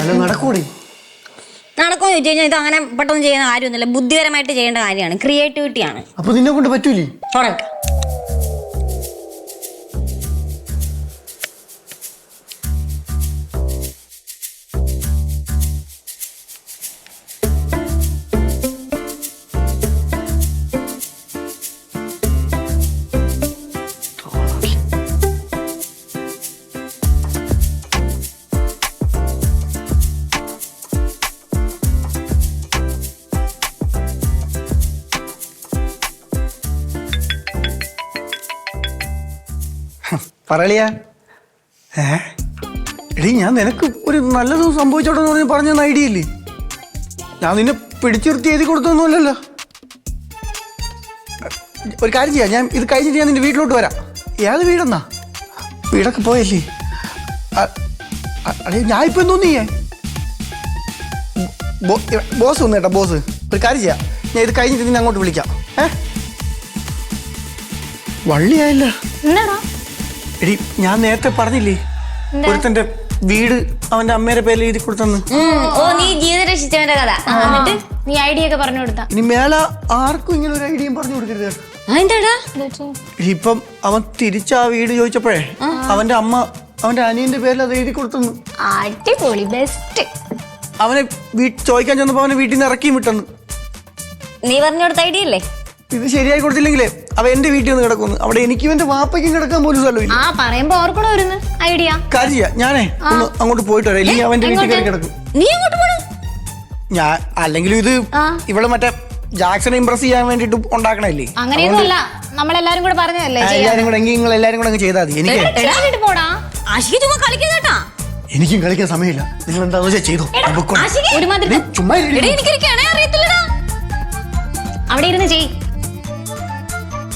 അല്ല നടക്കൂടി. നടക്കുമെന്ന് ചോദിച്ചു കഴിഞ്ഞാൽ ഇത് അങ്ങനെ പെട്ടെന്ന് ചെയ്യുന്ന കാര്യമൊന്നുമില്ല. ബുദ്ധിപരമായിട്ട് ചെയ്യേണ്ട കാര്യമാണ്, ക്രിയേറ്റിവിറ്റിയാണ്. അപ്പൊ നിന്നെ കൊണ്ട് പറ്റൂലേ? തുടങ്ങ്. പറയളിയാ. എടീ, ഞാൻ നിനക്ക് ഒരു നല്ലത് സംഭവിച്ചോട്ടെന്ന് പറഞ്ഞ് പറഞ്ഞ ഐഡിയ ഇല്ലേ? ഞാൻ നിന്നെ പിടിച്ചിർത്തി എഴുതി കൊടുത്തൊന്നുമല്ലല്ലോ. ഒരു കാര്യം ചെയ്യാം, ഞാൻ ഇത് കഴിഞ്ഞിട്ട് ഞാൻ നിന്റെ വീട്ടിലോട്ട് വരാം. ഏത് വീടെന്നാ? വീടൊക്കെ പോയല്ലേ? അടേ, ഞാൻ ഇപ്പൊ എന്തോന്നു ചെയ്യേ? ബോസ് വന്നു കേട്ടോ, ബോസ്. ഒരു കാര്യം ചെയ്യാം, ഞാൻ ഇത് കഴിഞ്ഞിട്ട് നിന്നെ അങ്ങോട്ട് വിളിക്കാം. വള്ളിയായില്ല. എടി, ഞാൻ നേരത്തെ പറഞ്ഞില്ലേ ഒരുത്തന്റെ വീട് അവന്റെ അമ്മയുടെ പേരിൽ എഴുതി കൊടുത്തെന്ന്. ഓ, നീ ജീവിതം രക്ഷിച്ചവന്റെ കഥ. എന്നിട്ട് നീ ഐഡിയ ഒക്കെ പറഞ്ഞു കൊടുത്താ. ഇനി മേല ആർക്കും ഇങ്ങനെ ഒരു ഐഡിയയും പറഞ്ഞു കൊടുക്കരുത്. ഇപ്പം അവൻ തിരിച്ച് ആ വീട് ചോദിച്ചപ്പോഴേ അവന്റെ അമ്മ അവന്റെ അനിയന്റെ പേരിൽ അത് എഴുതി കൊടുത്തെന്ന്. അടിപൊളി, ബെസ്റ്റ്. അവനെ ചോദിക്കാൻ ചെന്നപ്പോ അവനെ വീട്ടിൽ നിന്ന് ഇറക്കിയും വിട്ടെന്ന്. നീ പറഞ്ഞു കൊടുത്ത ഐഡിയ അല്ലേ? ഇത് ശരിയായി കൊടുത്തില്ലെങ്കിലേ അവ എന്റെ വീട്ടിൽ നിന്ന് കിടക്കുന്നു. അവിടെ എനിക്കും എന്റെ വാപ്പയ്ക്കും കിടക്കാൻ പോലും സ്ഥലമില്ല. ആ പറയുമ്പോ ഓർക്കണോ വരുന്നു ഐഡിയ. കാര്യം ചെയ്യാം, ഞാനേ ഒന്ന് അങ്ങോട്ട് പോയിട്ട് വരാം. ഇല്ലെങ്കിൽ അവന്റെ വീട്ടിൽ കയറി കിടക്കും. നീ അങ്ങോട്ട് പോണു? ഞാൻ അല്ലെങ്കിലും ഇത് ഇവിടെ മറ്റേ ജാക്സനെ ഇംപ്രസ് ചെയ്യാൻ വേണ്ടിട്ട് ഉണ്ടാക്കണല്ലേ. അങ്ങനെയൊന്നുമല്ല, നമ്മളെല്ലാരും കൂടെ പറഞ്ഞതല്ലേ. എല്ലാരും കൂടെ എങ്കിൽ നിങ്ങൾ എല്ലാരും കൂടെ അങ്ങ് ചെയ്താൽ മതി. എനിക്ക് പോടാ. ആഷിക്ക് ചുമ്മാ കളിക്കുന്നേട്ടാ. എനിക്കും കളിക്കാൻ സമയമില്ല. നിങ്ങൾ എന്താണെന്ന് വെച്ചാൽ ചെയ്തോ. ഒരുമാതിരി ചുമ്മാ എനിക്കൊരു കിണേ അറിയത്തില്ലടാ. അവിടെ ഇരുന്ന് ചെയ്.